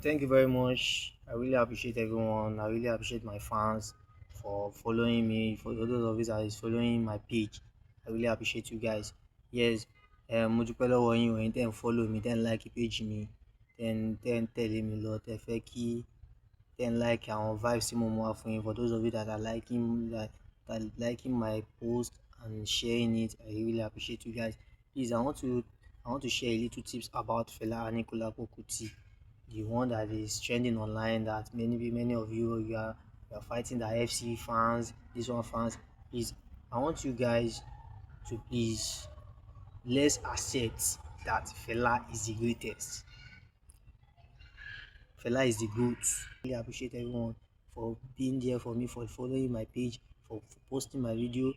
Thank you very much. I really appreciate everyone. I really appreciate my fans for following me. For those of you that is following my page, I really appreciate you guys. Yes, mo dúpẹ́ lọ́wọ́ yín o, ẹ̀yin tẹ́ ń follow mi, tẹ́ ń like page mi, tẹ́ ń tẹ̀lé mi lọ, tẹ́ fẹ́ kí tẹ́ ń like àwọn vibes tí mo mú wá fún yín. For those of you that are liking my post and sharing it, I really appreciate you guys. Please, I want to share a little tips about Fela Anikulapo Kuti, the one that is trending online, that many of you are fighting the FC fans, this one fans. Please, I want you guys to please, let's accept that Fela is the greatest. Fela is the GOAT. Really appreciate everyone for being there for me, for following my page, for posting my video,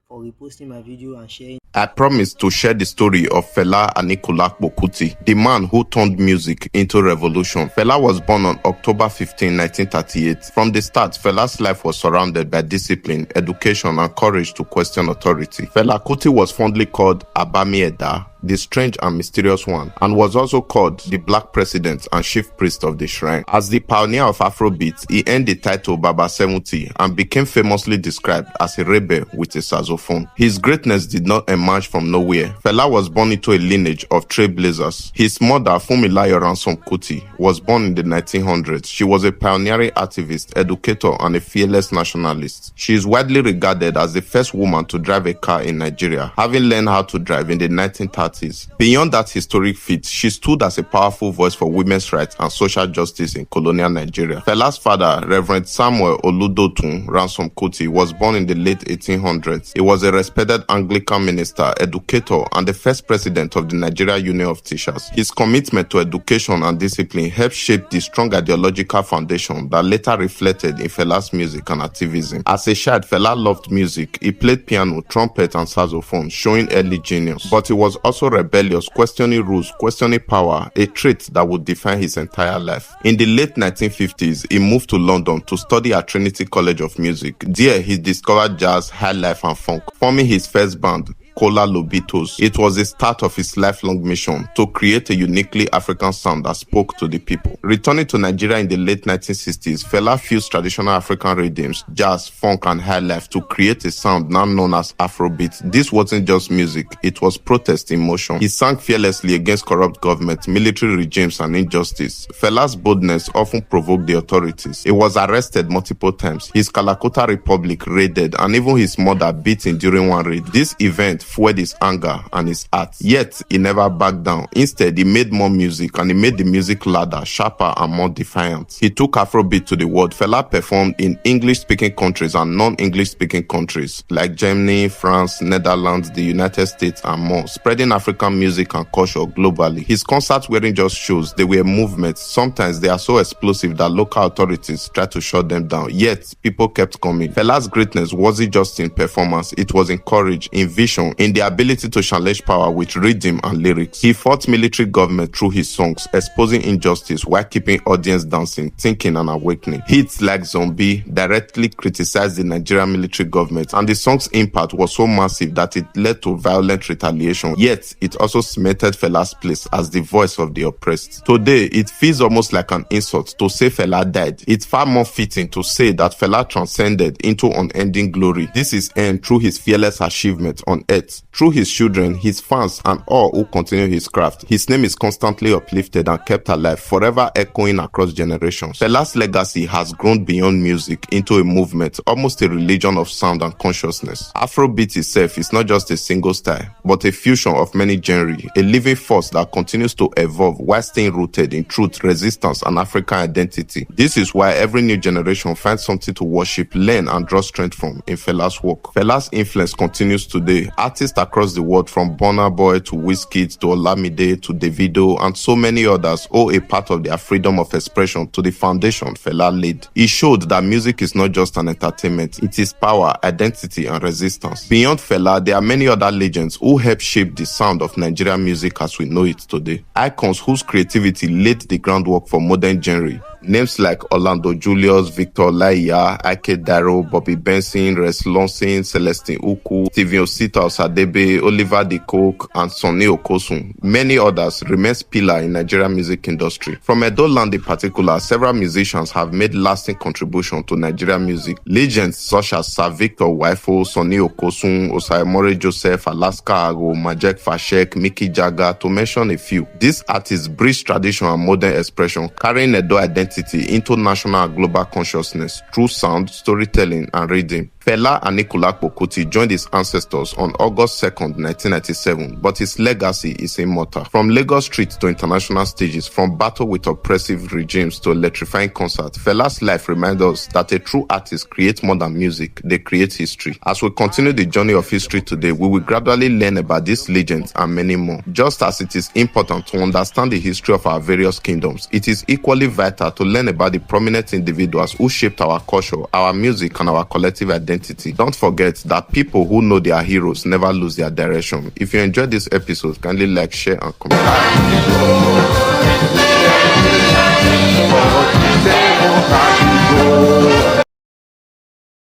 for reposting my video and sharing. I promised to share the story of Fela Anikulapo Kuti, the man who turned music into revolution. Fela was born on October 15, 1938. From the start, Fela's life was surrounded by discipline, education, and courage to question authority. Fela Kuti was fondly called Abami Eda, the strange and mysterious one, and was also called the Black President and Chief Priest of the Shrine. As the pioneer of Afrobeat, he earned the title Baba 70 and became famously described as a rebel with a saxophone. His greatness did not emerge from nowhere. Fela was born into a lineage of trailblazers. His mother, Fumilayo Ransom Kuti, was born in the 1900s. She was a pioneering activist, educator, and a fearless nationalist. She is widely regarded as the first woman to drive a car in Nigeria, having learned how to drive in the 1930s. Beyond that historic feat, she stood as a powerful voice for women's rights and social justice in colonial Nigeria. Fela's father, Reverend Samuel Oludotun Ransom Kuti, was born in the late 1800s. He was a respected Anglican minister, educator, and the first president of the Nigeria Union of Teachers. His commitment to education and discipline helped shape the strong ideological foundation that later reflected in Fela's music and activism. As a child, Fela loved music. He played piano, trumpet, and saxophone, showing early genius. But he was also rebellious, questioning rules, questioning power, a trait that would define his entire life. In the late 1950s, he moved to London to study at Trinity College of Music. There, he discovered jazz, high life, and funk, forming his first band, Kola Lobitos. It was the start of his lifelong mission to create a uniquely African sound that spoke to the people. Returning to Nigeria in the late 1960s, Fela fused traditional African rhythms, jazz, funk, and high life to create a sound now known as Afrobeat. This wasn't just music, it was protest in motion. He sang fearlessly against corrupt government, military regimes, and injustice. Fela's boldness often provoked the authorities. He was arrested multiple times, his Calcutta Republic raided, and even his mother beaten during one raid. This event fueled his anger and his art. Yet, he never backed down. Instead, he made more music, and he made the music louder, sharper, and more defiant. He took Afrobeat to the world. Fela performed in English-speaking countries and non-English-speaking countries like Germany, France, Netherlands, the United States, and more, spreading African music and culture globally. His concerts weren't just shows, they were movements. Sometimes they are so explosive that local authorities tried to shut them down. Yet, people kept coming. Fela's greatness wasn't just in performance, it was in courage, in vision, in the ability to challenge power with rhythm and lyrics. He fought military government through his songs, exposing injustice while keeping audience dancing, thinking, and awakening. Hits like Zombie directly criticized the Nigerian military government, and the song's impact was so massive that it led to violent retaliation. Yet, it also cemented Fela's place as the voice of the oppressed. Today, it feels almost like an insult to say Fela died. It's far more fitting to say that Fela transcended into unending glory. This is earned through his fearless achievement on earth. Through his children, his fans, and all who continue his craft, his name is constantly uplifted and kept alive, forever echoing across generations. Fela's legacy has grown beyond music into a movement, almost a religion of sound and consciousness. Afrobeat itself is not just a single style, but a fusion of many genres, a living force that continues to evolve while staying rooted in truth, resistance, and African identity. This is why every new generation finds something to worship, learn, and draw strength from in Fela's work. Fela's influence continues today. Artists across the world, from Burna Boy to Wizkid to Olamide to Davido and so many others, owe a part of their freedom of expression to the foundation Fela laid. He showed that music is not just an entertainment, it is power, identity, and resistance. Beyond Fela, there are many other legends who helped shape the sound of Nigerian music as we know it today. Icons whose creativity laid the groundwork for modern genre Names like Orlando Julius, Victor Laia, Ike Darrow, Bobby Benson, Res Lonson, Celestine Uku, Steven Osita Osadebe, Oliver De Coke, and Sonny Okosun. Many others remain pillar in Nigerian music industry. From Edo land in particular, several musicians have made lasting contribution to Nigerian music. Legends such as Sir Victor Waifo, Sonny Okosun, Osaemore Joseph, Alaska Ago, Majek Fashek, Mickey Jagger, to mention a few. These artists bridge tradition and modern expression, carrying Edo identity into national and global consciousness through sound, storytelling, and rhythm. Fela Anikulapo Kuti joined his ancestors on August 2nd, 1997, but his legacy is immortal. From Lagos streets to international stages, from battle with oppressive regimes to electrifying concerts, Fela's life reminds us that a true artist creates more than music, they create history. As we continue the journey of history today, we will gradually learn about these legends and many more. Just as it is important to understand the history of our various kingdoms, it is equally vital to learn about the prominent individuals who shaped our culture, our music, and our collective identity. Don't forget that people who know their heroes never lose their direction. If you enjoyed this episode, kindly like, share, and comment.